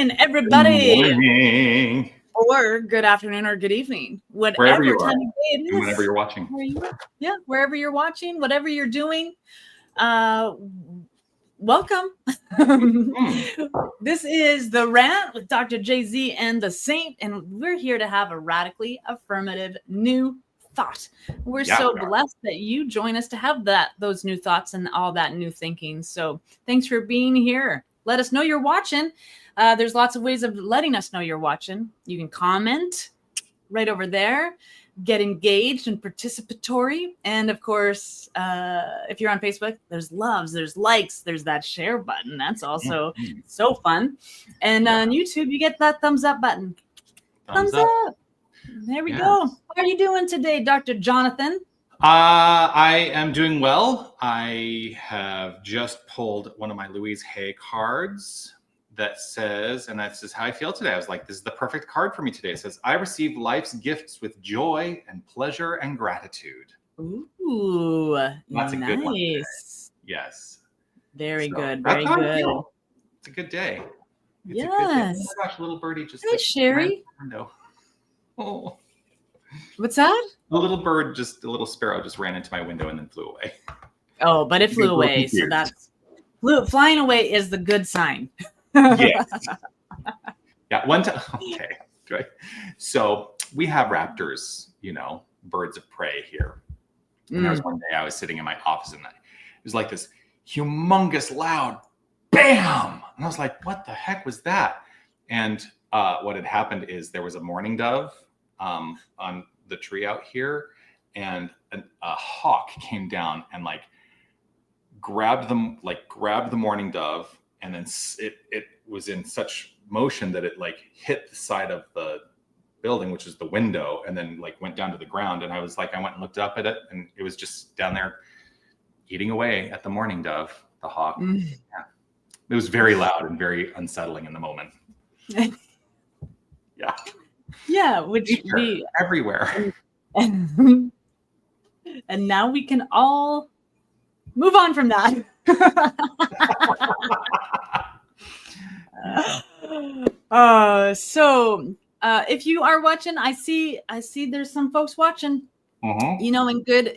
morning, everybody. Good morning. Or good afternoon or good evening. Wherever you time are, of day it is. and whenever you're watching. Wherever you're watching, whatever you're doing. Welcome. This is the RANT with Dr. Zenz and the Saint, and we're here to have a radically affirmative new thought. We're so blessed that you join us to have those new thoughts and all that new thinking. So thanks for being here. Let us know you're watching. There's lots of ways of letting us know you're watching. You can comment right over there, get engaged and participatory. And of course, if you're on Facebook, there's loves, there's likes, there's that share button. That's also so fun. And on YouTube, you get that thumbs up button. Thumbs up. There we go. How are you doing today, Dr. Jonathan? I am doing well. I have just pulled one of my Louise Hay cards that says, and that's just how I feel today. I was like, this is the perfect card for me today. It says, I receive life's gifts with joy and pleasure and gratitude. Ooh, that's nice. A good one today. Yes. Very good. Very good. It's a good day. Yes. A good day. Oh my gosh, little birdie just. Hey, Sherry. Oh. What's that? A little sparrow just ran into my window and then flew away. Oh, but it flew away. So flying away is the good sign. Yes. Yeah. One time. Okay. Right. So we have raptors, birds of prey here. And there was one day I was sitting in my office and it was like this humongous loud bam. And I was like, what the heck was that? And what had happened is there was a mourning dove on the tree out here, and a hawk came down and grabbed the mourning dove, and then it was in such motion that it hit the side of the building, which is the window, and then went down to the ground. And I went and looked up at it, and it was just down there eating away at the mourning dove, the hawk. Yeah. It was very loud and very unsettling in the moment. Yeah. Yeah, which we everywhere. And now we can all move on from that. So if you are watching, I see there's some folks watching. In good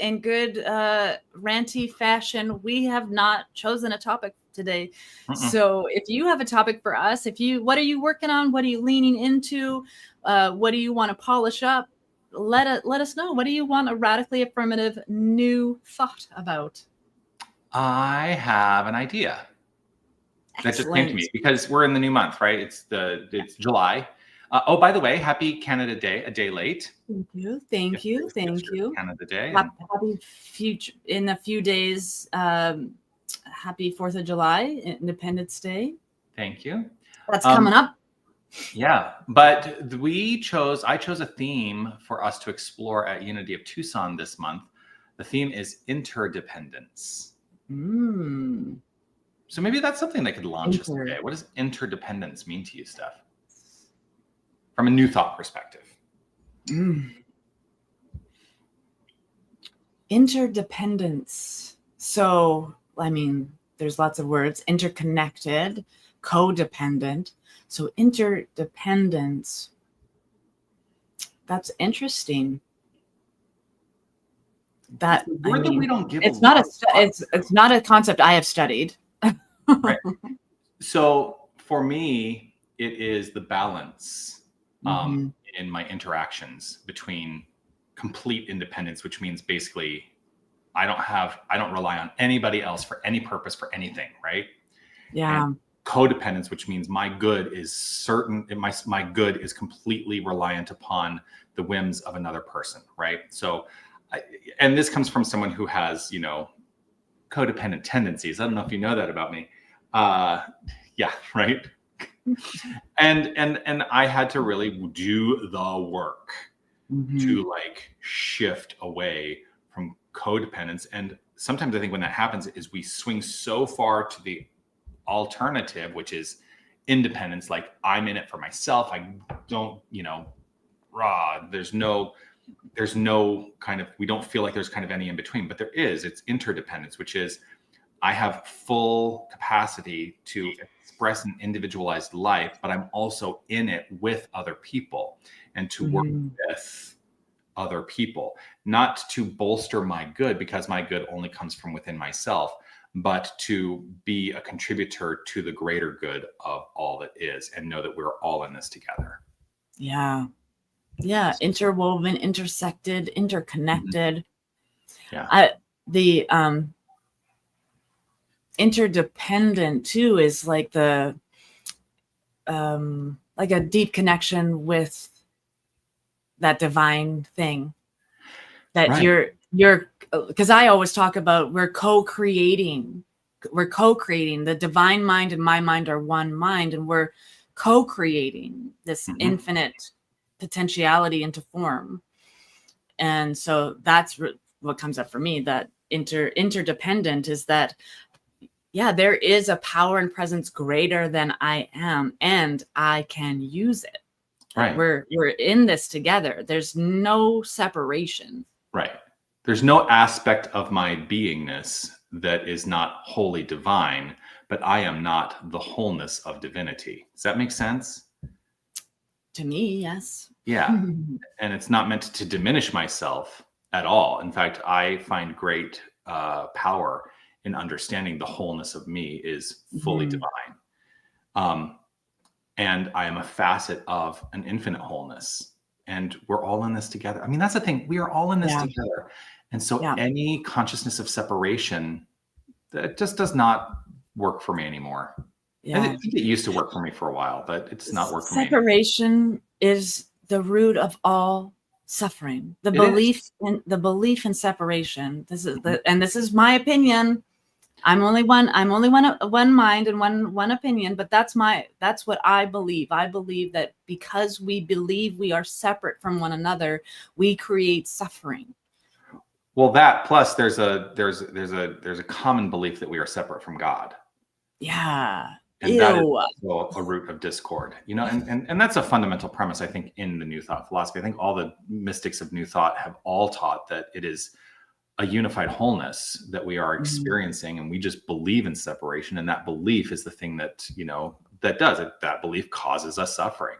ranty fashion, we have not chosen a topic today. So if you have a topic for us, what are you working on? What are you leaning into? What do you want to polish up? Let us know. What do you want a radically affirmative new thought about? I have an idea. That just came to me because we're in the new month, right? It's July. Oh, by the way, happy Canada Day, a day late. Thank you. Canada Day. Happy future in a few days. Happy 4th of July, Independence Day. Thank you. That's coming up. Yeah, but I chose a theme for us to explore at Unity of Tucson this month. The theme is interdependence. So maybe that's something that could launch us today. What does interdependence mean to you, Steph? From a new thought perspective. Interdependence. So, there's lots of words. Interconnected, codependent. So interdependence. That's interesting. We don't give. It's not a concept I have studied. Right. So for me, it is the balance in my interactions between complete independence, which means basically I don't rely on anybody else for any purpose, for anything, right? Yeah. And codependence, which means my good is certain, my good is completely reliant upon the whims of another person, right? So, and this comes from someone who has, codependent tendencies. I don't know if you know that about me. Yeah, right. And I had to really do the work to shift away from codependence. And sometimes I think when that happens is we swing so far to the alternative, which is independence. I'm in it for myself. I don't, there's no kind of, we don't feel like there's kind of any in between, but there is. It's interdependence, which is I have full capacity to express an individualized life, but I'm also in it with other people and to work with other people, not to bolster my good because my good only comes from within myself, but to be a contributor to the greater good of all that is and know that we're all in this together. Yeah. Yeah. Interwoven, intersected, interconnected. Yeah. The interdependent too is like the like a deep connection with that divine thing that Right. you're because I always talk about we're co-creating the divine mind and my mind are one mind, and we're co-creating this infinite potentiality into form. And so that's what comes up for me, that interdependent is that, yeah, there is a power and presence greater than I am, and I can use it. Right. We're in this together. There's no separation. Right. There's no aspect of my beingness that is not wholly divine, but I am not the wholeness of divinity. Does that make sense? To me, yes. Yeah. And it's not meant to diminish myself at all. In fact, I find great power in understanding the wholeness of me is fully divine. And I am a facet of an infinite wholeness. And we're all in this together. I mean, that's the thing. We are all in this together. And so any consciousness of separation, that just does not work for me anymore. Yeah. And I think it used to work for me for a while, but it's not worked for me. Separation is the root of all suffering. The belief in separation. This is this is my opinion. I'm only one mind and one opinion, but that's what I believe. I believe that because we believe we are separate from one another, we create suffering. Well, that plus there's a common belief that we are separate from God. Yeah. And that is also a root of discord, you know, and that's a fundamental premise, I think, in the New Thought philosophy. I think all the mystics of New Thought have all taught that it is a unified wholeness that we are experiencing, and we just believe in separation, and that belief is the thing that, you know, that does it. That belief causes us suffering.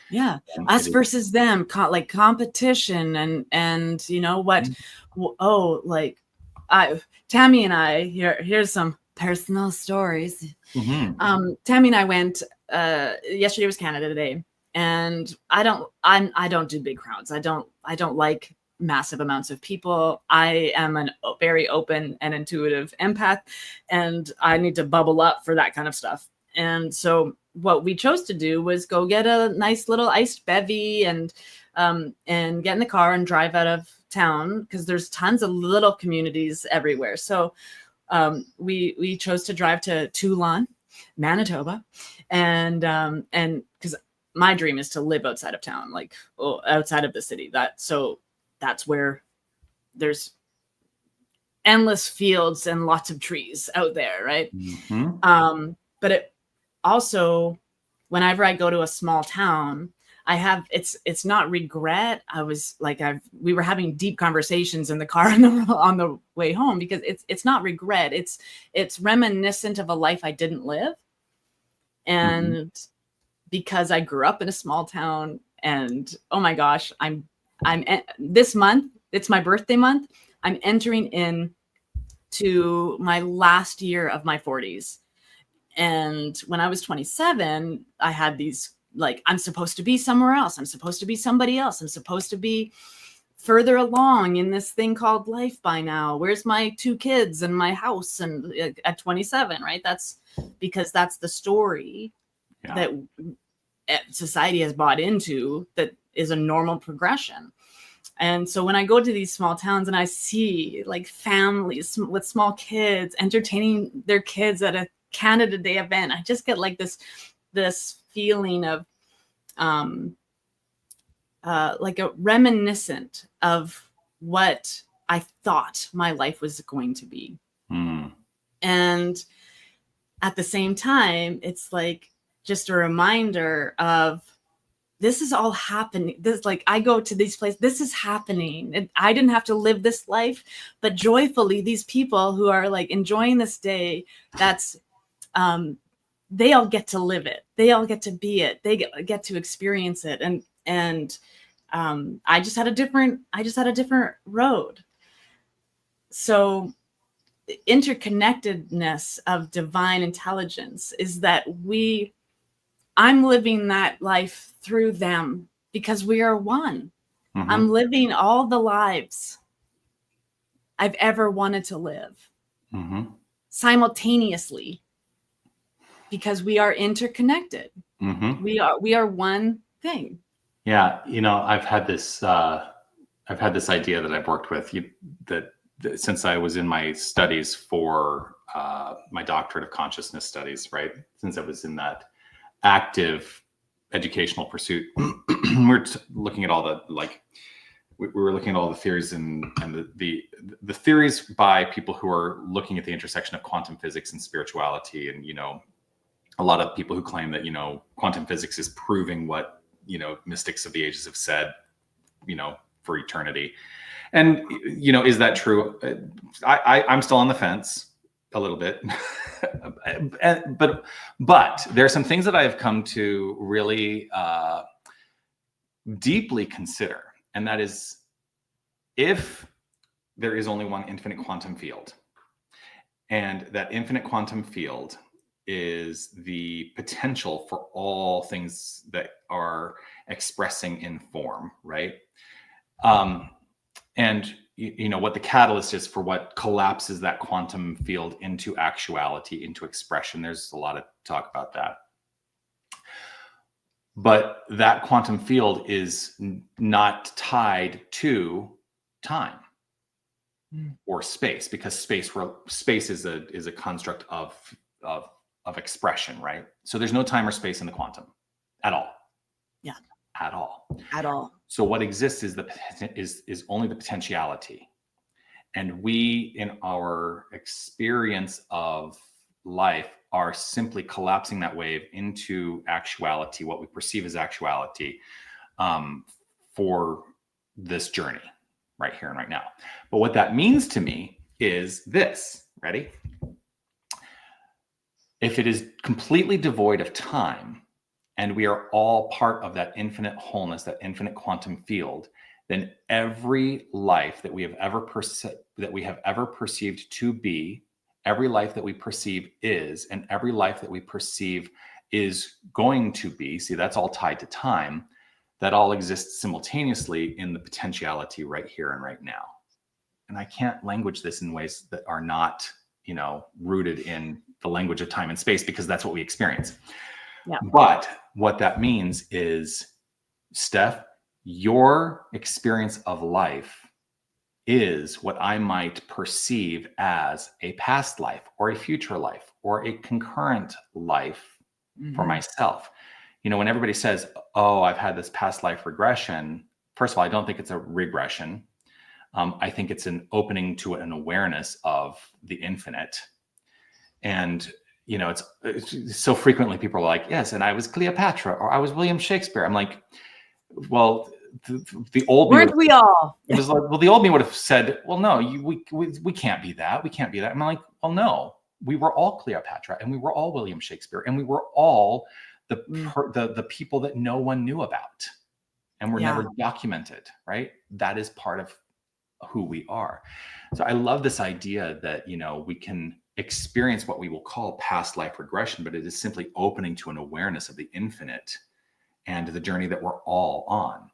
Yeah, us versus them, like competition, and you know what? Like Tammy and I here's some personal stories. Tammy and I went. Yesterday was Canada Day, and I don't do big crowds. I don't like massive amounts of people. I am a very open and intuitive empath, and I need to bubble up for that kind of stuff. And so what we chose to do was go get a nice little iced bevy and get in the car and drive out of town, because there's tons of little communities everywhere. So we chose to drive to Tucson, Manitoba, and because my dream is to live outside of town, like outside of the city. That's where there's endless fields and lots of trees out there, right? But it also, whenever I go to a small town, it's not regret. We were having deep conversations in the car on the way home, because it's not regret. It's reminiscent of a life I didn't live. And because I grew up in a small town, and oh my gosh, I'm this month, it's my birthday month. I'm entering in to my last year of my 40s. And when I was 27, I had these, like, I'm supposed to be somewhere else. I'm supposed to be somebody else. I'm supposed to be further along in this thing called life by now. Where's my 2 kids and my house? And at 27, right? That's because that's the story that society has bought into, that is a normal progression. And so when I go to these small towns and I see like families with small kids entertaining their kids at a Canada Day event, I just get like this feeling of like a reminiscent of what I thought my life was going to be. And at the same time, it's like just a reminder of this is all happening. This, like, I go to these places, this is happening. And I didn't have to live this life, but joyfully, these people who are like enjoying this day, that's, they all get to live it. They all get to be it. They get to experience it. And I just had a different road. So interconnectedness of divine intelligence is that I'm living that life through them because we are one. Mm-hmm. I'm living all the lives I've ever wanted to live simultaneously because we are interconnected. Mm-hmm. We are one thing. Yeah. You know, I've had this idea that I've worked with that since I was in my studies for my doctorate of consciousness studies, right? Since I was in that active educational pursuit, we're looking at all the, like, we were looking at all the theories and the theories by people who are looking at the intersection of quantum physics and spirituality. And, you know, a lot of people who claim that, you know, quantum physics is proving what, you know, mystics of the ages have said, you know, for eternity. And, you know, is that true? I'm still on the fence a little bit, but there are some things that I've come to really deeply consider. And that is, if there is only one infinite quantum field, and that infinite quantum field is the potential for all things that are expressing in form, right? And you know what the catalyst is for what collapses that quantum field into actuality, into expression. There's a lot of talk about that. But that quantum field is not tied to time or space, because space is a construct of expression, right? So there's no time or space in the quantum at all. Yeah. At all. At all. So what exists is only the potentiality. And we, in our experience of life, are simply collapsing that wave into actuality, what we perceive as actuality, for this journey right here and right now. But what that means to me is this. Ready? If it is completely devoid of time, and we are all part of that infinite wholeness, that infinite quantum field, then every life that we have ever perceived to be, every life that we perceive is, and every life that we perceive is going to be, see, that's all tied to time, that all exists simultaneously in the potentiality right here and right now. And I can't language this in ways that are not, you know, rooted in the language of time and space, because that's what we experience. Yeah. But what that means is, Steph, your experience of life is what I might perceive as a past life or a future life or a concurrent life for myself. You know, when everybody says, oh, I've had this past life regression, first of all, I don't think it's a regression. I think it's an opening to an awareness of the infinite. And you know, it's so frequently people are like, yes, and I was Cleopatra or I was William Shakespeare. I'm like, well, the old me weren't we all? It was like, well, the old me would have said, well, no, we can't be that. We can't be that. I'm like, well, no, we were all Cleopatra and we were all William Shakespeare and we were all the people that no one knew about and were never documented, right? That is part of who we are. So I love this idea that, you know, we can experience what we will call past life regression, but it is simply opening to an awareness of the infinite and the journey that we're all on.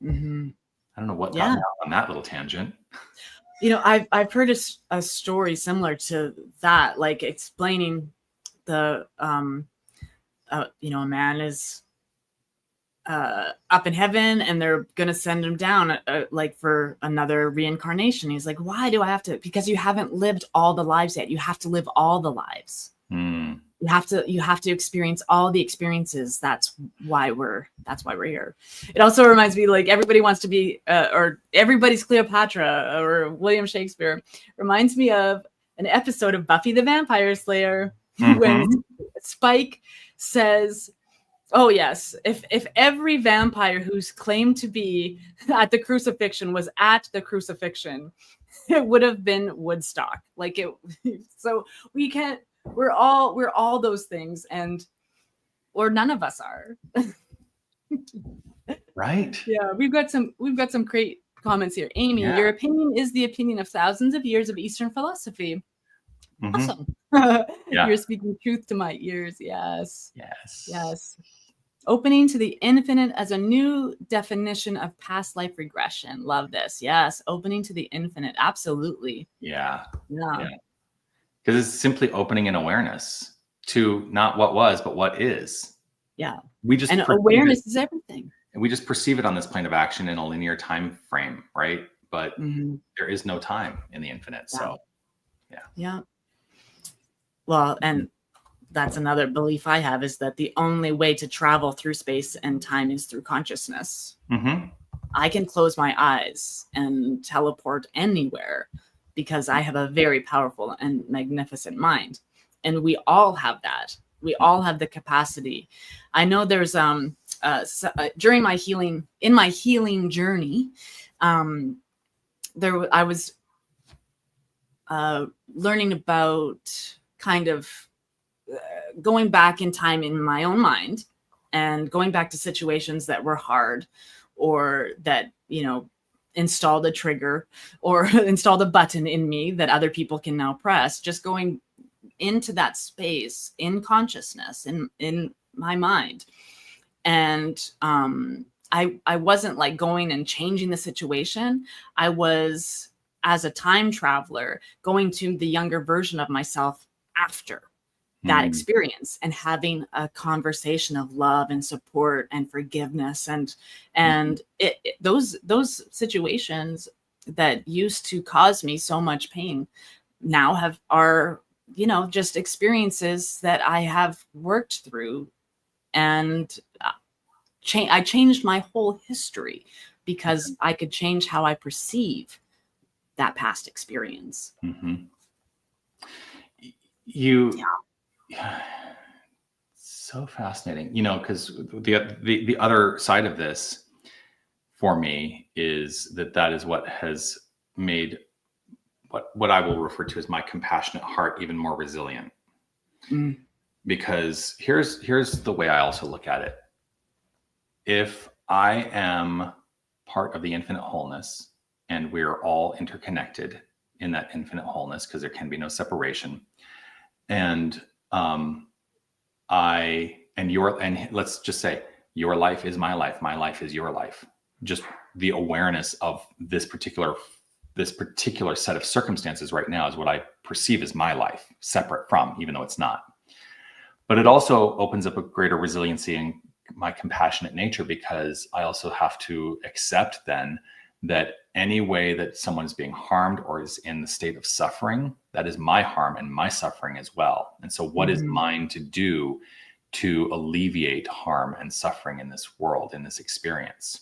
I don't know what got me on that little tangent. You know, I've heard a story similar to that, like explaining the you know, a man is up in heaven and they're going to send him down like for another reincarnation. He's like, why do I have to? Because you haven't lived all the lives yet. You have to live all the lives. You have to experience all the experiences. That's why we're here. It also reminds me, like, everybody wants to be or everybody's Cleopatra or William Shakespeare. Reminds me of an episode of Buffy the Vampire Slayer when Spike says, Oh yes. If every vampire who's claimed to be at the crucifixion was at the crucifixion, it would have been Woodstock. Like it. So we can't. We're all those things, or none of us are. Right. Yeah, we've got some great comments here. Amy, your opinion is the opinion of thousands of years of Eastern philosophy. Mm-hmm. Awesome. You're speaking truth to my ears. Yes. Opening to the infinite as a new definition of past life regression. Love this. Yes. Opening to the infinite. Absolutely. Yeah. Because it's simply opening an awareness to not what was, but what is. Yeah. And awareness is everything. And we just perceive it on this plane of action in a linear time frame, right? But there is no time in the infinite. So, yeah. Well, and that's another belief I have, is that the only way to travel through space and time is through consciousness. Mm-hmm. I can close my eyes and teleport anywhere because I have a very powerful and magnificent mind. And we all have that. We all have the capacity. I know there's during my healing journey, I was learning about kind of going back in time in my own mind and going back to situations that were hard, or that, installed a trigger or installed a button in me that other people can now press. Just going into that space in consciousness, in my mind. And I wasn't like going and changing the situation. I was, as a time traveler, going to the younger version of myself after that experience and having a conversation of love and support and forgiveness. And those situations that used to cause me so much pain now are just experiences that I have worked through. And I changed my whole history because I could change how I perceive that past experience. Mm-hmm. So fascinating, because the other side of this for me is that is what has made what I will refer to as my compassionate heart even more resilient. Because here's the way I also look at it. If I am part of the infinite wholeness, and we're all interconnected in that infinite wholeness, because there can be no separation, and let's just say your life is my life is your life. Just the awareness of this particular set of circumstances right now is what I perceive as my life, separate from, even though it's not. But it also opens up a greater resiliency in my compassionate nature, because I also have to accept then that any way that someone is being harmed or is in the state of suffering, that is my harm and my suffering as well. And so what is mine to do to alleviate harm and suffering in this world, in this experience?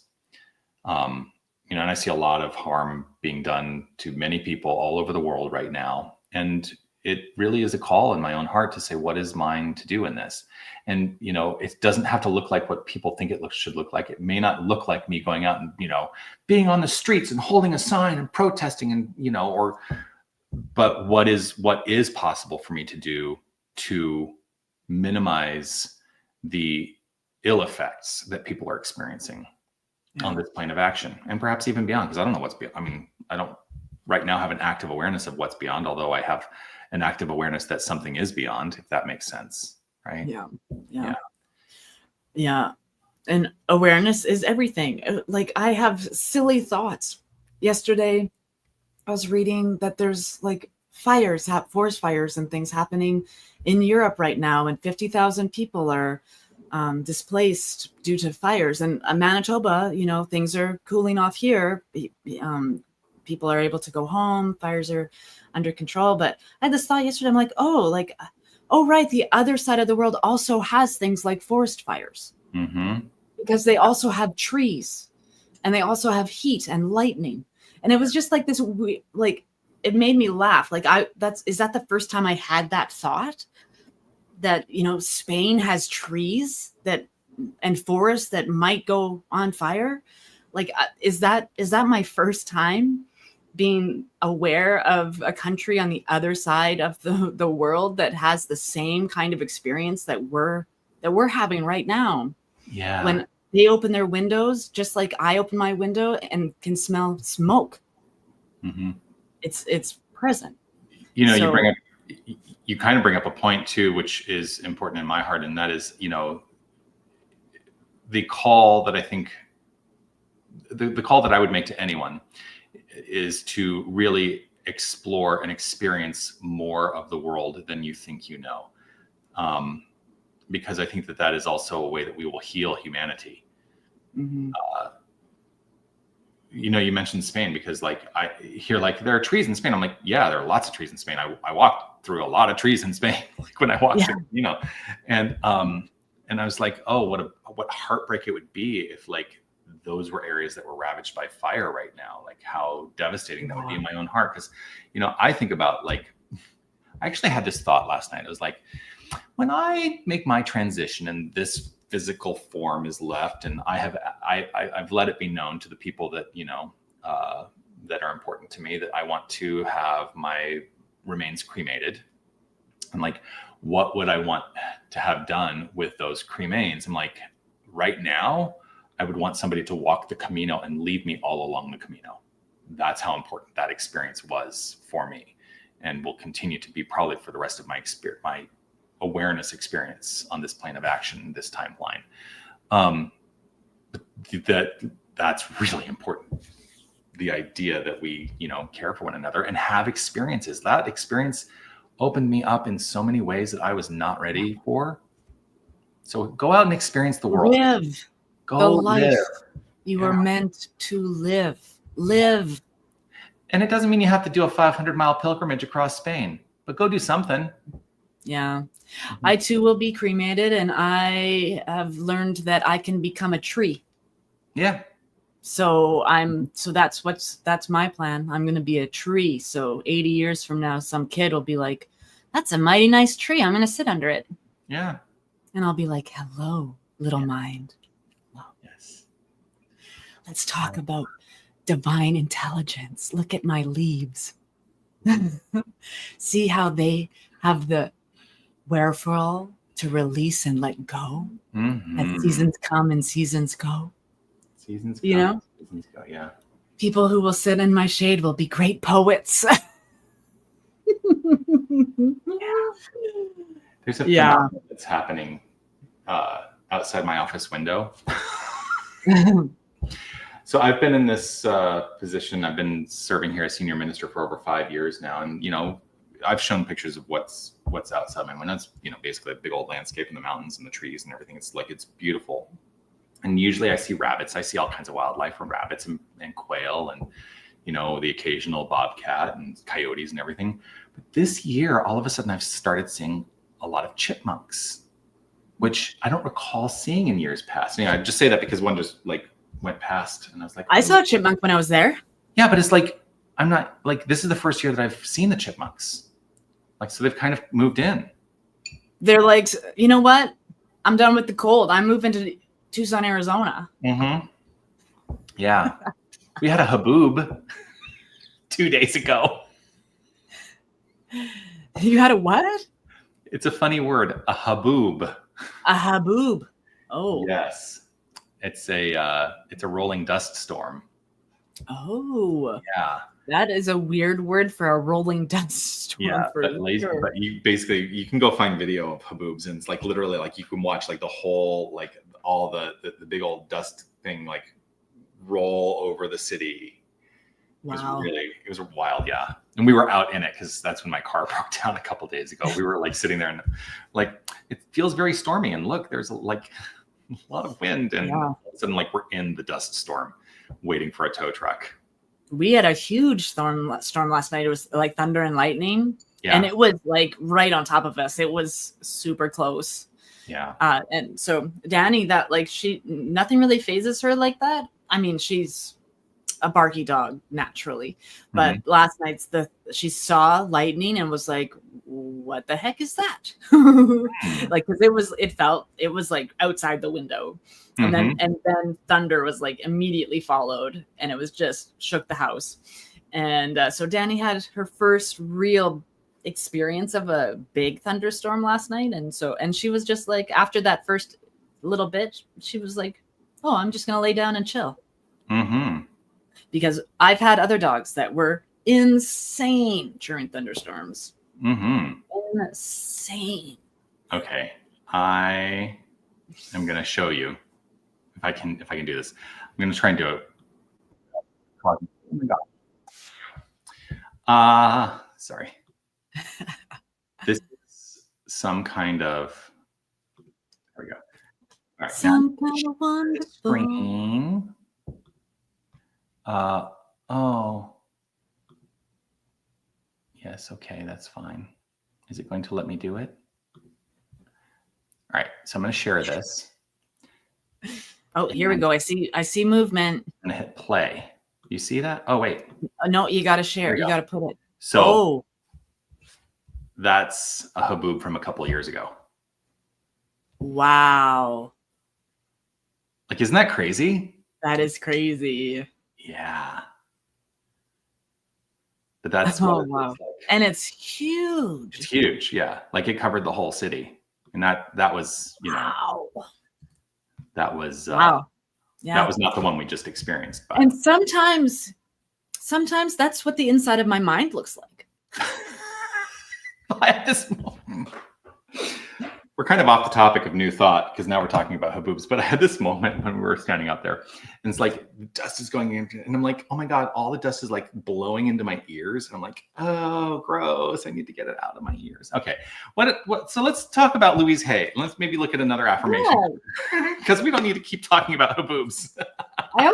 And I see a lot of harm being done to many people all over the world right now. And it really is a call in my own heart to say, what is mine to do in this? And, it doesn't have to look like what people think it should look like. It may not look like me going out and, being on the streets and holding a sign and protesting and, but what is possible for me to do to minimize the ill effects that people are experiencing on this plane of action, and perhaps even beyond, because I don't know what's beyond. I mean, I don't right now have an active awareness of what's beyond, although I have an active awareness that something is beyond, if that makes sense. Right. Yeah. And awareness is everything. Like, I have silly thoughts. Yesterday, I was reading that there's like forest fires and things happening in Europe right now, and 50,000 people are displaced due to fires. And Manitoba, things are cooling off here. People are able to go home. Fires are under control. But I had this thought yesterday. I'm like, oh, right. The other side of the world also has things like forest fires, because they also have trees, and they also have heat and lightning. And it was just like this, it made me laugh. Like, is that the first time I had that thought that, Spain has trees that and forests that might go on fire. Like, is that my first time being aware of a country on the other side of the world that has the same kind of experience that we're having right now? Yeah. When they open their windows, just like I open my window and can smell smoke. Mm-hmm. It's present. You know, you kind of bring up a point too, which is important in my heart. And that is, you know, the call that I think the call that I would make to anyone is to really explore and experience more of the world than you think you know. Because I think that is also a way that we will heal humanity. Mm-hmm. You know, you mentioned Spain, because like I hear like there are trees in Spain. I'm like, yeah, there are lots of trees in Spain. I walked through a lot of trees in Spain, like when I walked, you know, and I was like, oh, what heartbreak it would be if like those were areas that were ravaged by fire right now. Like how devastating that would be in my own heart. Because, you know, I think about like, I actually had this thought last night. It was like, when I make my transition and this physical form is left, and I've let it be known to the people that, you know, that are important to me, that I want to have my remains cremated. And like, what would I want to have done with those cremains? I'm like, right now, I would want somebody to walk the Camino and leave me all along the Camino. That's how important that experience was for me, and will continue to be probably for the rest of my experience, my awareness experience on this plane of action, this timeline. That's really important. The idea that we, you know, care for one another and have experiences. That experience opened me up in so many ways that I was not ready for. So go out and experience the world. Live the life you are meant to live. Live. And it doesn't mean you have to do a 500-mile pilgrimage across Spain, but go do something. Yeah. Mm-hmm. I too will be cremated, and I have learned that I can become a tree. Yeah. So that's my plan. I'm going to be a tree. So 80 years from now, some kid will be like, that's a mighty nice tree. I'm going to sit under it. Yeah. And I'll be like, hello, little mind. Hello. Yes. Let's talk about divine intelligence. Look at my leaves. See how they have the wherewithal to release and let go. Mm-hmm. As seasons come and seasons go. Seasons come, you know? Seasons go, yeah. People who will sit in my shade will be great poets. There's a phenomenon that's happening outside my office window. So I've been in this position. I've been serving here as senior minister for over 5 years now. And, you know, I've shown pictures of what's outside my window. It's, you know, basically a big old landscape in the mountains and the trees and everything. It's like, it's beautiful. And usually I see rabbits. I see all kinds of wildlife, from rabbits and quail and, you know, the occasional bobcat and coyotes and everything. But this year, all of a sudden, I've started seeing a lot of chipmunks, which I don't recall seeing in years past. You know, I just say that because one just like went past, and I was like, I saw a chipmunk when I was there. Yeah, but it's like, I'm not like, this is the first year that I've seen the chipmunks. Like, so they've kind of moved in. They're like, you know what? I'm done with the cold. I'm moving to Tucson, Arizona. Mm-hmm. Yeah. We had a haboob 2 days ago. You had a what? It's a funny word, a haboob. A haboob. Oh. Yes. It's a rolling dust storm. Oh. Yeah. That is a weird word for a rolling dust storm. Yeah, but you can go find video of haboobs, and it's like literally like you can watch like the whole, like all the big old dust thing like roll over the city. Wow. It was wild. Yeah. And we were out in it because that's when my car broke down a couple days ago. We were like sitting there and like, it feels very stormy, and look, there's like a lot of wind, and all of a sudden like we're in the dust storm waiting for a tow truck. We had a huge storm last night. It was like thunder and lightning. Yeah. And it was like right on top of us. It was super close. Yeah. And so Danny, that like nothing really phases her like that. I mean, she's a barky dog naturally, but last night's she saw lightning and was like, what the heck is that? Like, because it was like outside the window, and then thunder was like immediately followed, and it was just shook the house. And so Danny had her first real experience of a big thunderstorm last night, and she was just like, after that first little bit, she was like, oh, I'm just gonna lay down and chill. Because I've had other dogs that were insane during thunderstorms. Insane. Okay, I am gonna show you if I can do this. I'm gonna try and do it. Oh my God. Sorry. This is some kind of. There we go. All right. Some kind of wonderful. Screen. Oh. Yes. Okay. That's fine. Is it going to let me do it? All right. So I'm going to share this. Oh, here we go. I see movement. I'm going to hit play. You see that? Oh, wait. No, you got to share. You got to put it. So that's a haboob from a couple of years ago. Wow. Like, isn't that crazy? That is crazy. Yeah. But that's wow. Like. And it's huge. It's huge. Yeah. Like, it covered the whole city. And that was, wow. That was, wow. Yeah. That was not the one we just experienced. But. And sometimes that's what the inside of my mind looks like. At this moment, we're kind of off the topic of new thought because now we're talking about haboobs. But I had this moment when we were standing out there, and it's like dust is going into, and I'm like, oh my God, all the dust is like blowing into my ears, and I'm like, oh, gross! I need to get it out of my ears. Okay, what? So let's talk about Louise Hay. Let's maybe look at another affirmation because we don't need to keep talking about haboobs. I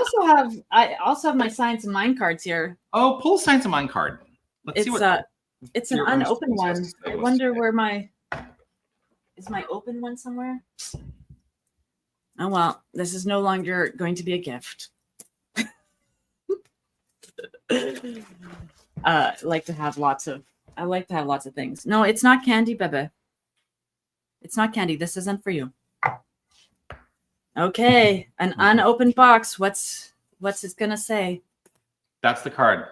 also have my Science of Mind cards here. Oh, pull a Science of Mind card. Let's see what. It's an unopened one. I wonder where is my open one somewhere? Oh, well, this is no longer going to be a gift. I like to have lots of things. No, it's not candy, Bebe. It's not candy. This isn't for you. Okay, an unopened box. What's it gonna say? That's the card.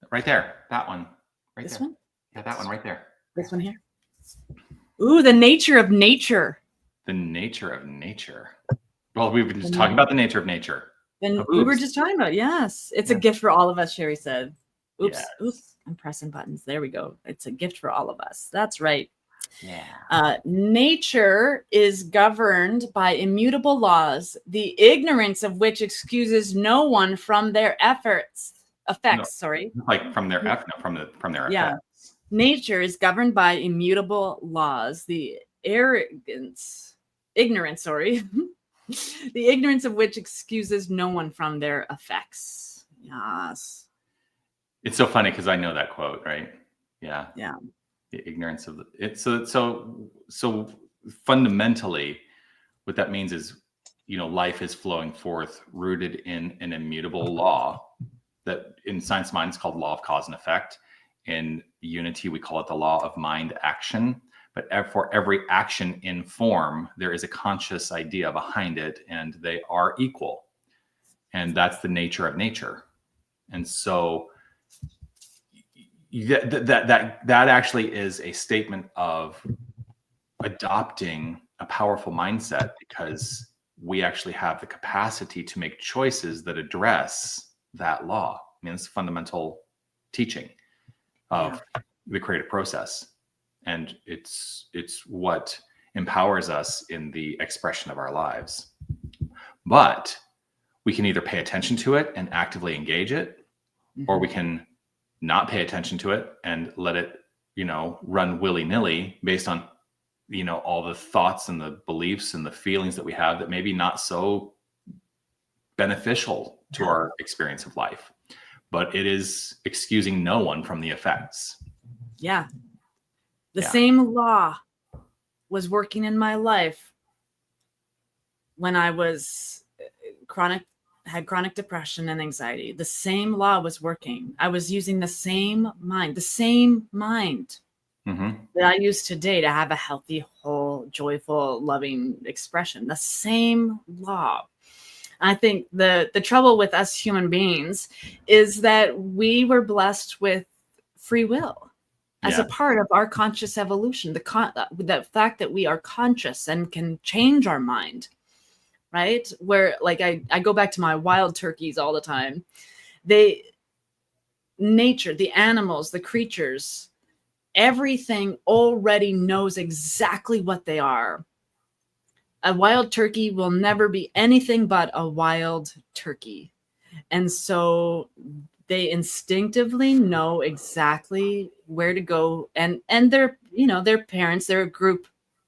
Right there. That one. Right this there. One? Yeah, that one right there. This one here. Ooh, the nature of nature. The nature of nature. Well, we've been just talking about the nature of nature. And we were just talking about, yes. It's a gift for all of us, Sherry said. Oops, oops. I'm pressing buttons. There we go. It's a gift for all of us. That's right. Yeah. Nature is governed by immutable laws, the ignorance of which excuses no one from their effects. Like from their from their effects. Nature is governed by immutable laws, the ignorance, the ignorance of which excuses no one from their effects. Yes. It's so funny because I know that quote, right? Yeah. Yeah. The ignorance of it. So fundamentally, what that means is, life is flowing forth, rooted in an immutable law that in science of mind is called law of cause and effect. In unity, we call it the law of mind action. But for every action in form, there is a conscious idea behind it, and they are equal. And that's the nature of nature. And so that actually is a statement of adopting a powerful mindset, because we actually have the capacity to make choices that address that law. I mean, it's a fundamental teaching of the creative process, and it's what empowers us in the expression of our lives. But we can either pay attention to it and actively engage it, or we can not pay attention to it and let it, run willy-nilly based on, all the thoughts and the beliefs and the feelings that we have that maybe not so beneficial to our experience of life. But it is excusing no one from the effects. Yeah. The same law was working in my life when I was chronic had chronic depression and anxiety, the same law was working. I was using the same mind that I use today to have a healthy, whole, joyful, loving expression. The same law. I think the trouble with us human beings is that we were blessed with free will as a part of our conscious evolution. The fact that we are conscious and can change our mind, right? Where like I go back to my wild turkeys all the time. Nature, the animals, the creatures, everything already knows exactly what they are. A wild turkey will never be anything but a wild turkey. And so they instinctively know exactly where to go. And they're, their parents, they're a group.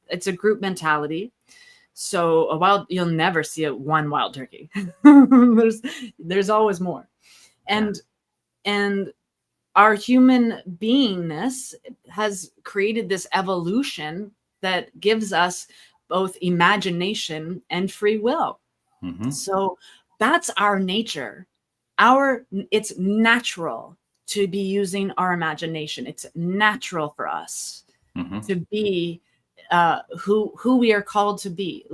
It's a group mentality. So you'll never see one wild turkey. there's always more. And our human beingness has created this evolution that gives us both imagination and free will. So that's our nature. It's natural to be using our imagination. It's natural for us to be who we are called to be.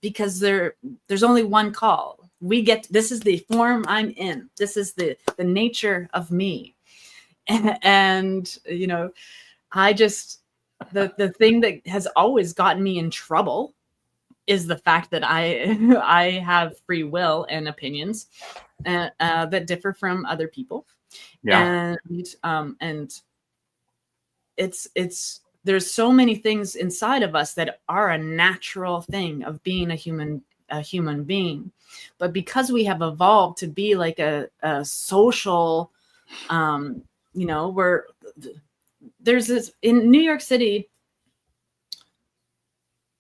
Because there's only one call. This is the form I'm in. This is the nature of me. And I just the thing that has always gotten me in trouble is the fact that I have free will and opinions that differ from other people. And it's there's so many things inside of us that are a natural thing of being a human being, but because we have evolved to be like a social, there's this in New York City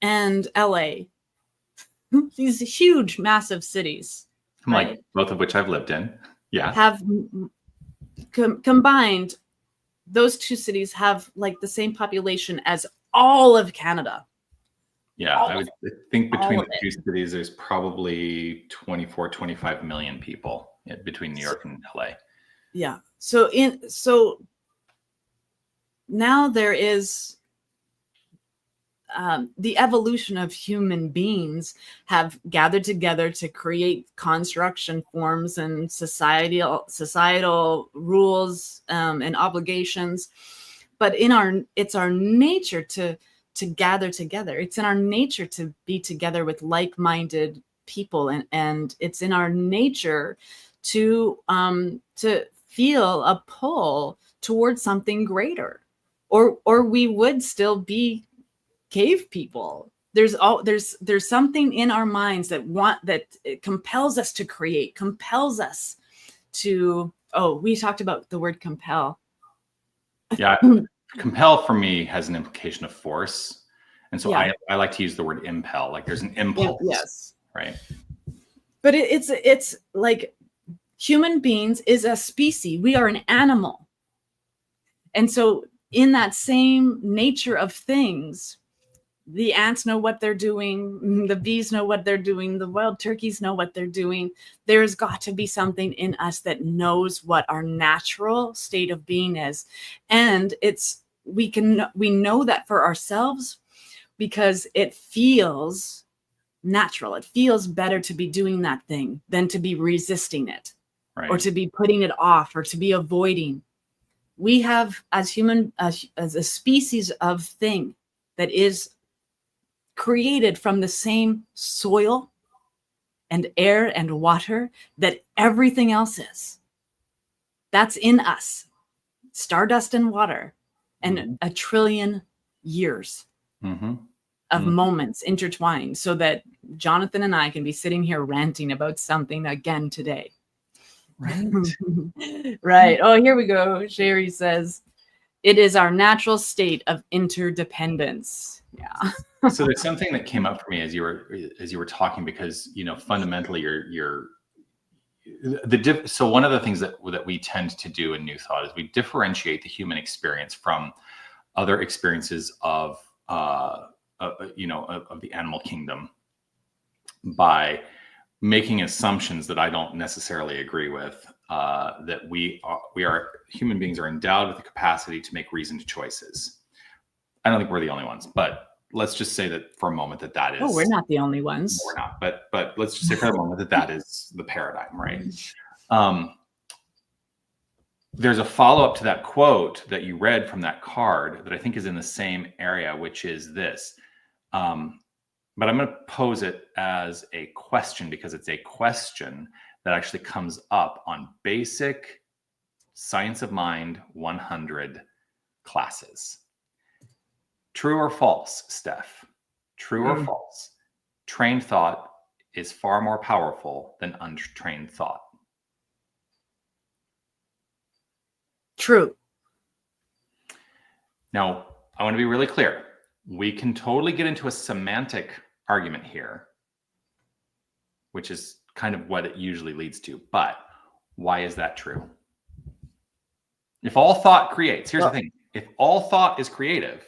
and LA, these huge, massive cities, right? Like both of which I've lived in. Yeah. Have combined, those two cities have like the same population as all of Canada. Yeah, I would think between the two cities, there's probably 24, 25 million people between New York and LA. Yeah. So now there is the evolution of human beings have gathered together to create construction forms and societal rules and obligations. But it's our nature to gather together. It's in our nature to be together with like-minded people, and it's in our nature to feel a pull towards something greater, or we would still be cave people. There's something in our minds that it compels us to create, compels us to. Oh, we talked about the word compel. Yeah. Compel for me has an implication of force. And so I like to use the word impel, like there's an impulse. Yes. Right. But it's like human beings is a species. We are an animal. And so in that same nature of things, the ants know what they're doing. The bees know what they're doing. The wild turkeys know what they're doing. There's got to be something in us that knows what our natural state of being is. And we know that for ourselves because it feels natural. It feels better to be doing that thing than to be resisting it, right, or to be putting it off or to be avoiding. We have as a species of thing that is created from the same soil and air and water that everything else is. That's in us. Stardust and water and a trillion years of moments intertwined so that Jonathan and I can be sitting here ranting about something again today. Right. Right. Oh, here we go. Sherry says, it is our natural state of interdependence. Yeah. So there's something that came up for me as you were talking, because fundamentally so one of the things that we tend to do in New Thought is we differentiate the human experience from other experiences of the animal kingdom by making assumptions that I don't necessarily agree with, that we are human beings are endowed with the capacity to make reasoned choices. I don't think we're the only ones, but let's just say that for a moment that is. Oh, we're not the only ones. We're not, but let's just say for a moment that is the paradigm, right? There's a follow-up to that quote that you read from that card that I think is in the same area, which is this. But I'm going to pose it as a question because it's a question that actually comes up on basic Science of Mind 100 classes. True or false, Steph? True or false? Trained thought is far more powerful than untrained thought. True. Now, I want to be really clear. We can totally get into a semantic argument here, which is kind of what it usually leads to. But why is that true? If all thought creates, here's the thing. If all thought is creative,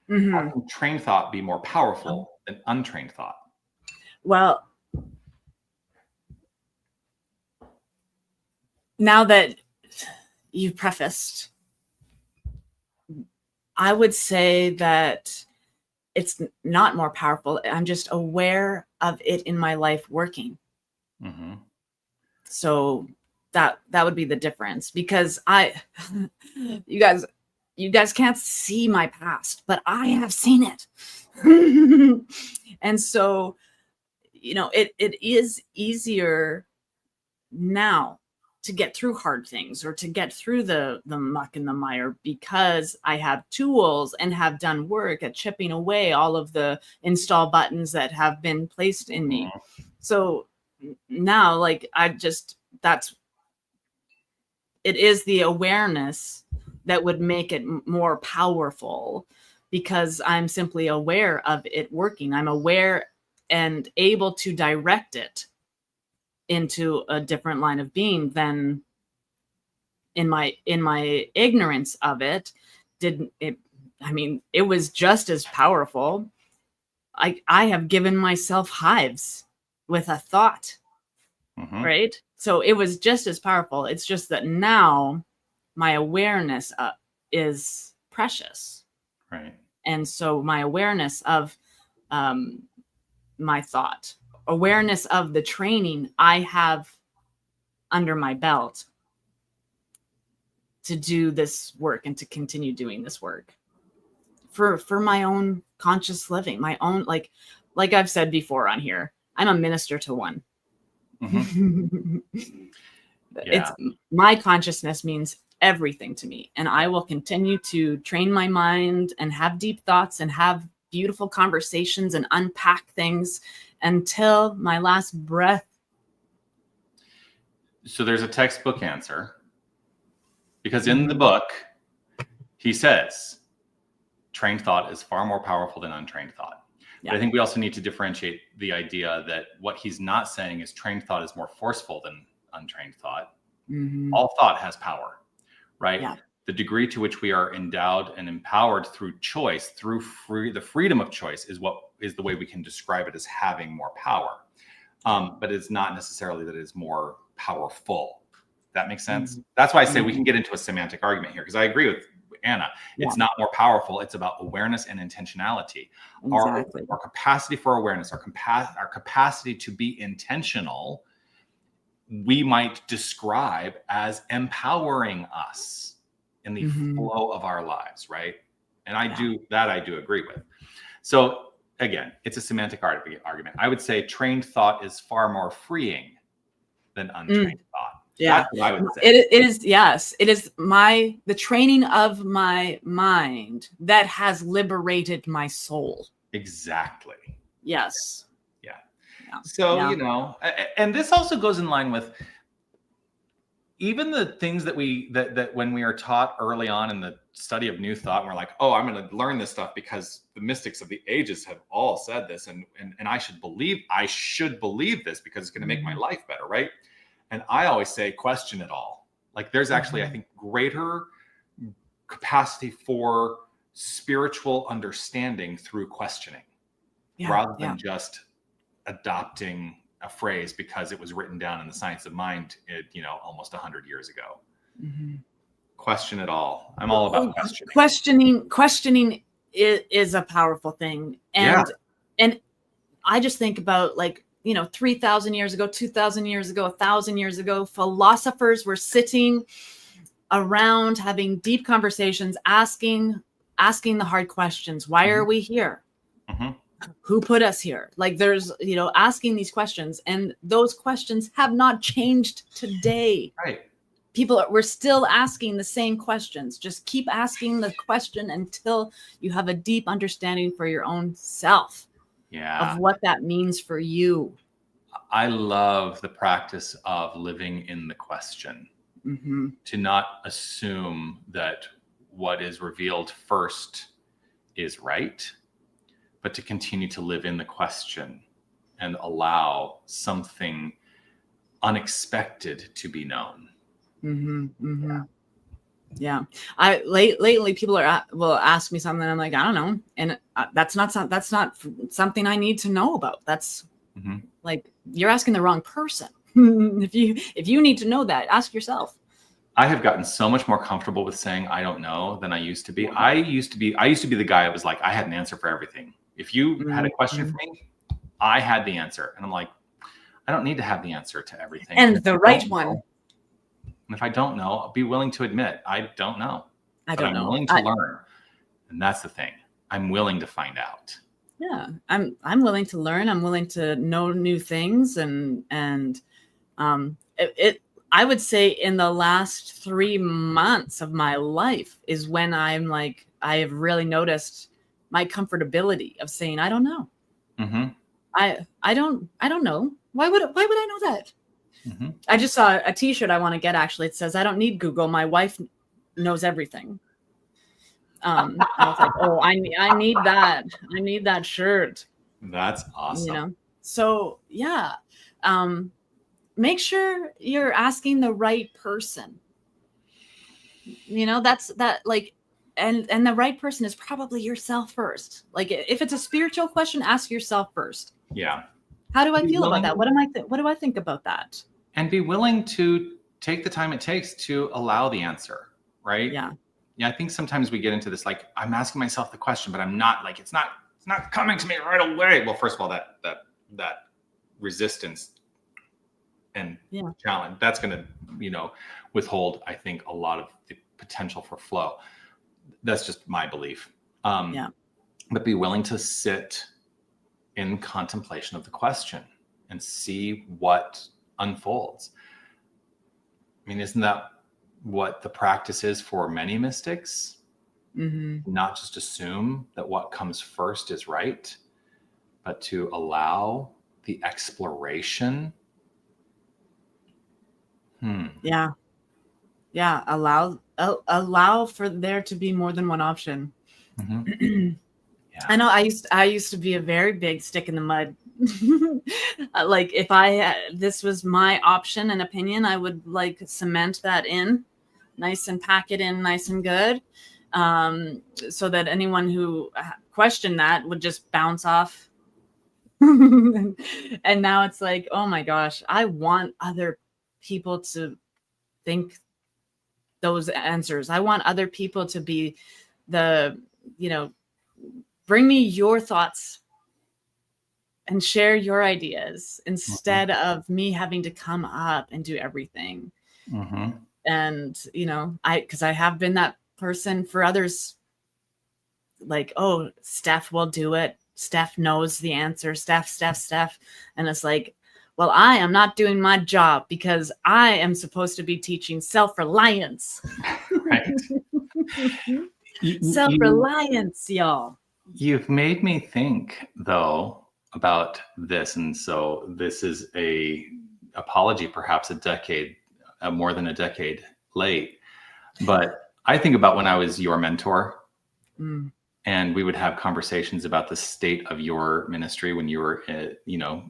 how can trained thought be more powerful than untrained thought? Well, now that you've prefaced, I would say that it's not more powerful. I'm just aware of it in my life working. So that would be the difference, because you guys can't see my past, but I have seen it. And so, it is easier now to get through hard things or to get through the muck and the mire, because I have tools and have done work at chipping away all of the install buttons that have been placed in me. So now, it is the awareness that would make it more powerful, because I'm simply aware of it working. I'm aware and able to direct it into a different line of being than in my ignorance of it. It was just as powerful. I have given myself hives with a thought, right? So it was just as powerful. It's just that now my awareness is precious. Right. And so my awareness of my thought, awareness of the training I have under my belt to do this work and to continue doing this work for my own conscious living, my own, like I've said before on here, I'm a minister to one. It's my consciousness means everything to me, and I will continue to train my mind and have deep thoughts and have beautiful conversations and unpack things until my last breath. So there's a textbook answer, because in the book he says trained thought is far more powerful than untrained thought. But I think we also need to differentiate the idea that what he's not saying is trained thought is more forceful than untrained thought. All thought has power, right? The degree to which we are endowed and empowered through choice, through the freedom of choice, is the way we can describe it as having more power. But it's not necessarily that it is more powerful. That makes sense? That's why I say we can get into a semantic argument here, because I agree with Anna. It's not more powerful. It's about awareness and intentionality. Exactly. Our capacity for awareness, our capacity to be intentional, we might describe as empowering us in the flow of our lives, right? And I do agree with. So again, it's a semantic argument. I would say trained thought is far more freeing than untrained thought. That's what I would say. It is, yes. It is the training of my mind that has liberated my soul. Exactly. Yes. So, and this also goes in line with even the things that when we are taught early on in the study of New Thought, and we're like, oh, I'm going to learn this stuff because the mystics of the ages have all said this, and I should believe this because it's going to make my life better, right? And I always say, question it all. Like, there's actually, I think, greater capacity for spiritual understanding through questioning, rather than just adopting a phrase because it was written down in the Science of Mind, almost 100 years ago. Mm-hmm. Question it all. I'm all about questioning. Questioning is a powerful thing. And I just think about 3,000 years ago, 2,000 years ago, 1,000 years ago, philosophers were sitting around having deep conversations, asking the hard questions. Why are we here? Mm-hmm. Who put us here? There's, asking these questions, and those questions have not changed today. Right. We're still asking the same questions. Just keep asking the question until you have a deep understanding for your own self of what that means for you. I love the practice of living in the question, mm-hmm. to not assume that what is revealed first is right, but to continue to live in the question and allow something unexpected to be known. Mm-hmm, mm-hmm. Yeah. Lately people will ask me something. I'm like, I don't know. And that's not something I need to know about. That's mm-hmm. You're asking the wrong person. If you need to know that, ask yourself. I have gotten so much more comfortable with saying I don't know than I used to be. I used to be the guy that was like, I had an answer for everything. If you mm-hmm. had a question for me, I had the answer. And I'm like, I don't need to have the answer to everything. And the right one. And if I don't know, I'll be willing to admit I don't know. I'm willing to learn. And that's the thing. I'm willing to find out. Yeah. I'm willing to learn. I'm willing to know new things. And I would say in the last 3 months of my life is when I have really noticed my comfortability of saying, I don't know. Mm-hmm. I don't know. Why would I know that? Mm-hmm. I just saw a t-shirt I want to get. Actually, it says, I don't need Google. My wife knows everything. I was like, oh, I need that. I need that shirt. That's awesome. So yeah. Make sure you're asking the right person. And the right person is probably yourself first. If it's a spiritual question, ask yourself first. Yeah. How do I feel about that? What do I think about that? And be willing to take the time it takes to allow the answer, right? Yeah. Yeah. I think sometimes we get into this, I'm asking myself the question, but I'm not it's not coming to me right away. Well, first of all, that resistance and challenge, that's going to, withhold, I think, a lot of the potential for flow. That's just my belief. But be willing to sit in contemplation of the question and see what unfolds. I mean, isn't that what the practice is for many mystics? Mm-hmm. Not just assume that what comes first is right, but to allow the exploration. Yeah. Allow for there to be more than one option. Mm-hmm. Yeah. I know I used to be a very big stick in the mud. If this was my option and opinion, I would cement that in nice and pack it in nice and good. So that anyone who questioned that would just bounce off. And now it's like, oh my gosh, I want other people to think those answers. I want other people to be bring me your thoughts and share your ideas instead of me having to come up and do everything. Mm-hmm. And, because I have been that person for others, oh, Steph will do it. Steph knows the answer. Steph. And it's like, well, I am not doing my job because I am supposed to be teaching self-reliance. Right. Self-reliance, y'all. You've made me think, though, about this. And so this is a apology, perhaps more than a decade late. But I think about when I was your mentor and we would have conversations about the state of your ministry when you were,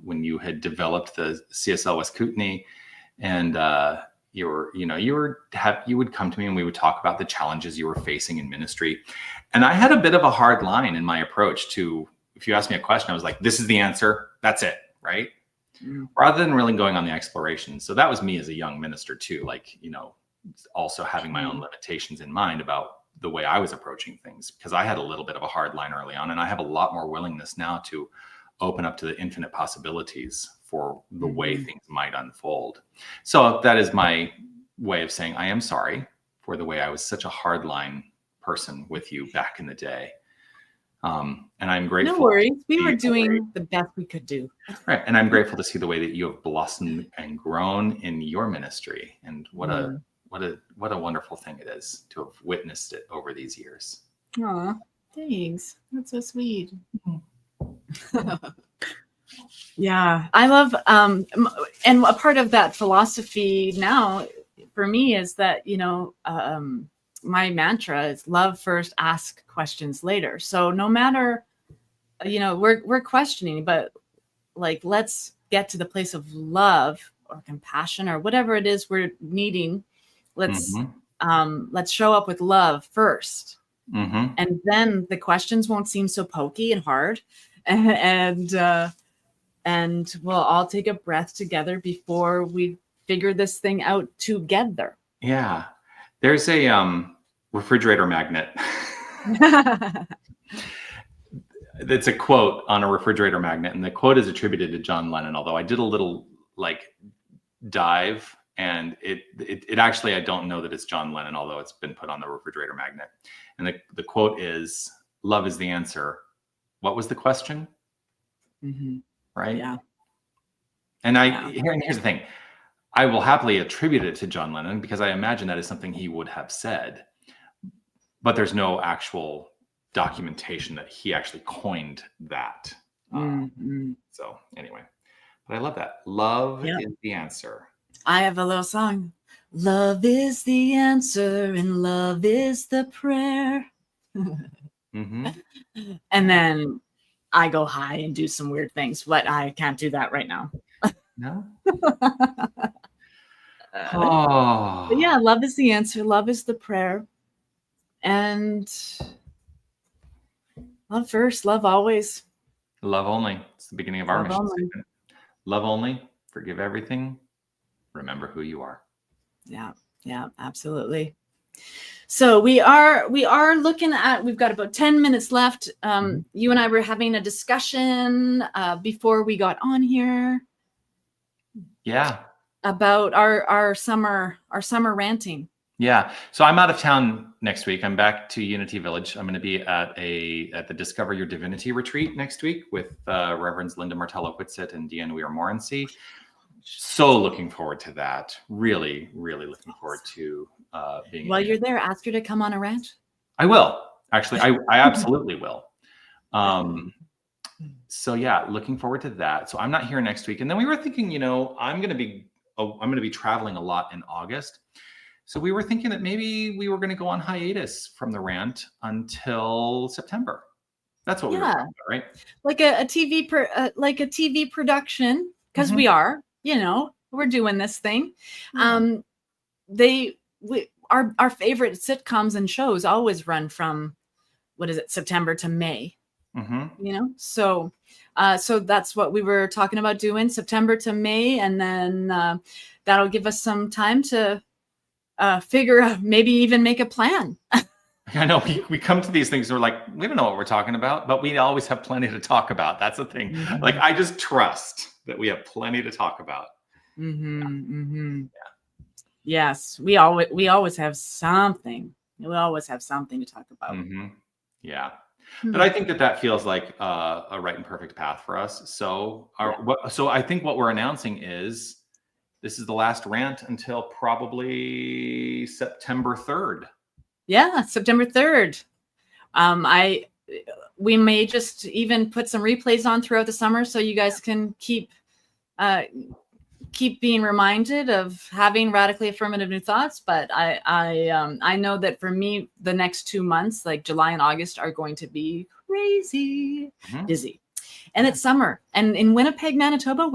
when you had developed the CSL West Kootenai, and you would come to me and we would talk about the challenges you were facing in ministry. And I had a bit of a hard line in my approach to, if you asked me a question, I was like, this is the answer. That's it. Right. rather than really going on the exploration. So that was me as a young minister too, like, also having my own limitations in mind about the way I was approaching things, because I had a little bit of a hard line early on, and I have a lot more willingness now to open up to the infinite possibilities for the way things might unfold. So that is my way of saying I am sorry for the way I was such a hardline person with you back in the day. And I'm grateful. No worries. We were doing the best we could do. Right. And I'm grateful to see the way that you have blossomed and grown in your ministry. And what a wonderful thing it is to have witnessed it over these years. Aw, thanks. That's so sweet. Yeah, I love, and a part of that philosophy now for me is that, my mantra is love first, ask questions later. So no matter, we're questioning, but like, let's get to the place of love or compassion or whatever it is we're needing. Let's show up with love first. And then the questions won't seem so pokey and hard. And we'll all take a breath together before we figure this thing out together. Yeah. There's a refrigerator magnet. It's a quote on a refrigerator magnet, and the quote is attributed to John Lennon, although I did a little dive, and it actually, I don't know that it's John Lennon, although it's been put on the refrigerator magnet. And the quote is, "Love is the answer. What was the question?" Right? Yeah. And here's the thing. I will happily attribute it to John Lennon because I imagine that is something he would have said, but there's no actual documentation that he actually coined that. So anyway, but I love that. Love is the answer. I have a little song. Love is the answer and love is the prayer. And then I go high and do some weird things, but I can't do that right now. No. But yeah, love is the answer. Love is the prayer. And love first, love always. Love only. It's the beginning of our mission statement. Love only, forgive everything, remember who you are. Yeah, absolutely. So we are looking at, we've got about 10 minutes left. You and I were having a discussion before we got on here. Yeah. About our summer ranting. Yeah. So I'm out of town next week. I'm back to Unity Village. I'm going to be at the Discover Your Divinity retreat next week with Reverends Linda Martello-Whitsitt and Deanne Weir-Morency. So looking forward to that. Really, really looking forward to being. While you're there, ask her to come on a rant. I will. Actually, I absolutely will. So yeah, looking forward to that. So I'm not here next week. And then we were thinking, I'm going to be traveling a lot in August. So we were thinking that maybe we were going to go on hiatus from the rant until September. That's what we were talking about, right? Like a TV production, because we are, we're doing this thing. Our favorite sitcoms and shows always run from, September to May. So that's what we were talking about doing, September to May, and then that'll give us some time to figure out, maybe even make a plan. I know we come to these things and we're like, we don't know what we're talking about, but we always have plenty to talk about. That's the thing. Like, I just trust that we have plenty to talk about. Yes, we always have something. We always have something to talk about. Yeah. But I think that feels like a right and perfect path for us. So I think what we're announcing is this is the last rant until probably September 3rd. Yeah, September 3rd. We may just even put some replays on throughout the summer so you guys can keep being reminded of having radically affirmative new thoughts. But I know that for me, the next 2 months, like July and August, are going to be crazy busy. And it's summer. And in Winnipeg, Manitoba,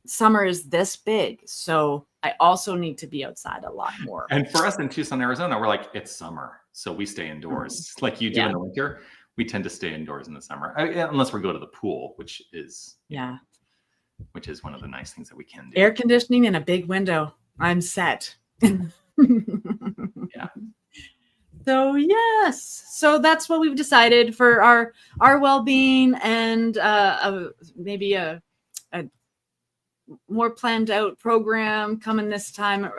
summer is this big. So I also need to be outside a lot more. And for us in Tucson, Arizona, we're like, it's summer. So we stay indoors like you do in the winter. We tend to stay indoors in the summer, unless we go to the pool, which is which is one of the nice things that we can do. Air conditioning and a big window. I'm set. Yeah. So yes, so that's what we've decided for our well-being, and maybe a more planned out program coming this time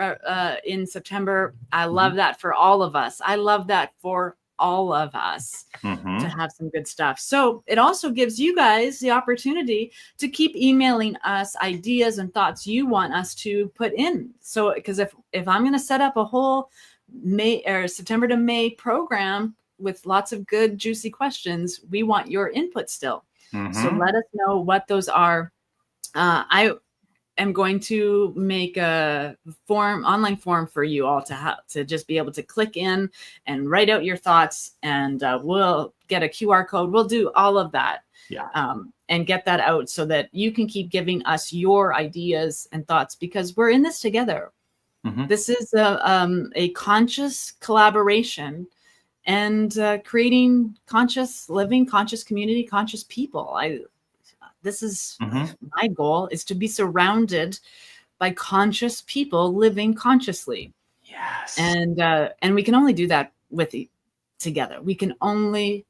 in September. I love that for all of us. I love that for all of us to have some good stuff. So it also gives you guys the opportunity to keep emailing us ideas and thoughts you want us to put in. So because if I'm going to set up a whole September to May program with lots of good juicy questions, we want your input still. So let us know what those are. I am going to make a online form for you all to just be able to click in and write out your thoughts, and we'll get a QR code. We'll do all of that. Yeah. And get that out so that you can keep giving us your ideas and thoughts, because we're in this together. This is a conscious collaboration and creating conscious living, conscious community, conscious people. This is my goal, is to be surrounded by conscious people living consciously. Yes. And we can only do that together. We can only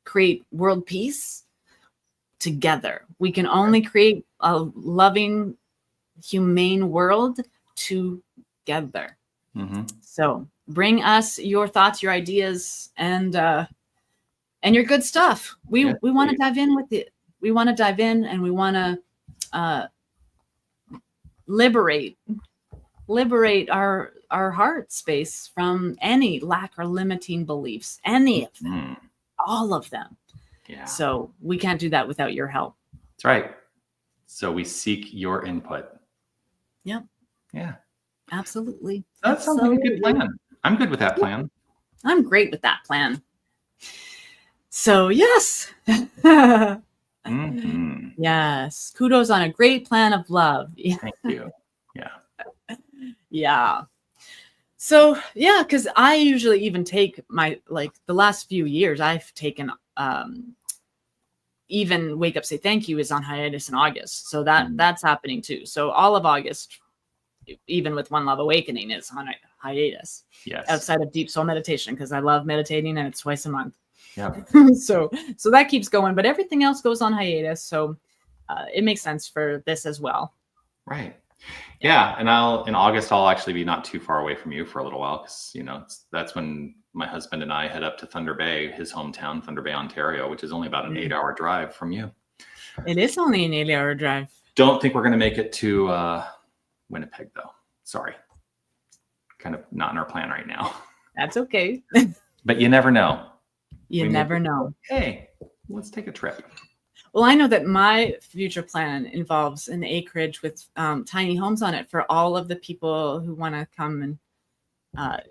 create world peace together. We can only create a loving, humane world together. So bring us your thoughts, your ideas, and your good stuff. We want to dive in with it. We want to dive in, and we want to liberate our heart space from any lack or limiting beliefs, any of them, all of them. Yeah. So we can't do that without your help. That's right. So we seek your input. Yep. Yeah. Absolutely. That sounds like a good plan. I'm good with that plan. I'm great with that plan. So yes. Yes. Kudos on a great plan of love. Thank you. Yeah. Yeah. So yeah, because I usually even take the last few years I've taken even Wake Up Say Thank You is on hiatus in August. So that's happening too. So all of August, even with One Love Awakening, is on hiatus. Yes. Outside of deep soul meditation, because I love meditating and it's twice a month. Yeah. So that keeps going, but everything else goes on hiatus. So it makes sense for this as well. Right. Yeah. And in August, I'll actually be not too far away from you for a little while, because, that's when my husband and I head up to Thunder Bay, his hometown, Thunder Bay, Ontario, which is only about an 8-hour drive from you. It is only an 8-hour drive. Don't think we're going to make it to Winnipeg, though. Sorry. Kind of not in our plan right now. That's okay. But you never know. You never know. Hey, let's take a trip. Well, I know that my future plan involves an acreage with tiny homes on it for all of the people who want to come and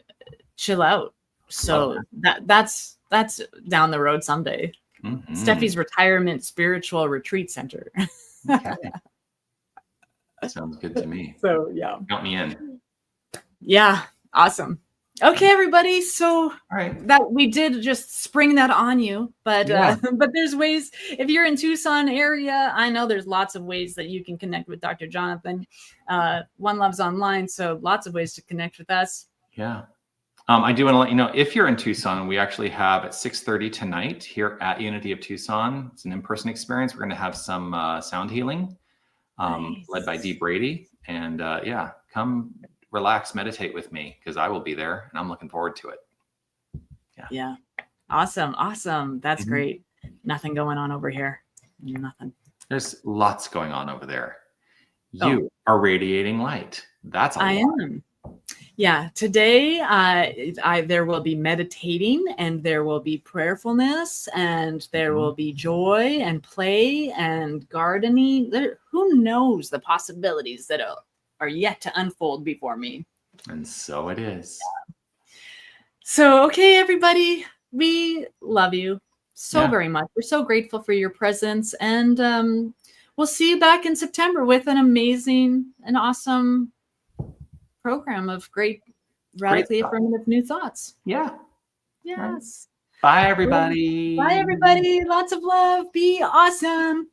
chill out. So that's down the road someday. Steffi's retirement spiritual retreat center. Okay. Sounds good to me. So yeah. Count me in. Yeah. Awesome. Okay, everybody. So all right, that we did just spring that on you, but there's ways. If you're in Tucson area, I know there's lots of ways that you can connect with Dr. Jonathan. One Love's online, so lots of ways to connect with us. Yeah. I do want to let you know, if you're in Tucson, we actually have at 6:30 tonight here at Unity of Tucson. It's an in-person experience. We're going to have some sound healing, led by Dee Brady, and come relax, meditate with me, because I will be there and I'm looking forward to it. Yeah. Awesome. That's great. Nothing going on over here. Nothing. There's lots going on over there. You are radiating light. That's a lot. I am. Yeah. Today, there will be meditating, and there will be prayerfulness, and there will be joy and play and gardening. Who knows the possibilities that are yet to unfold before me. And so it is. Yeah. So, okay, everybody, we love you so very much. We're so grateful for your presence, and we'll see you back in September with an amazing and awesome program of great radically affirmative new thoughts. Yeah. Yes. Bye, everybody. Bye, everybody. Lots of love. Be awesome.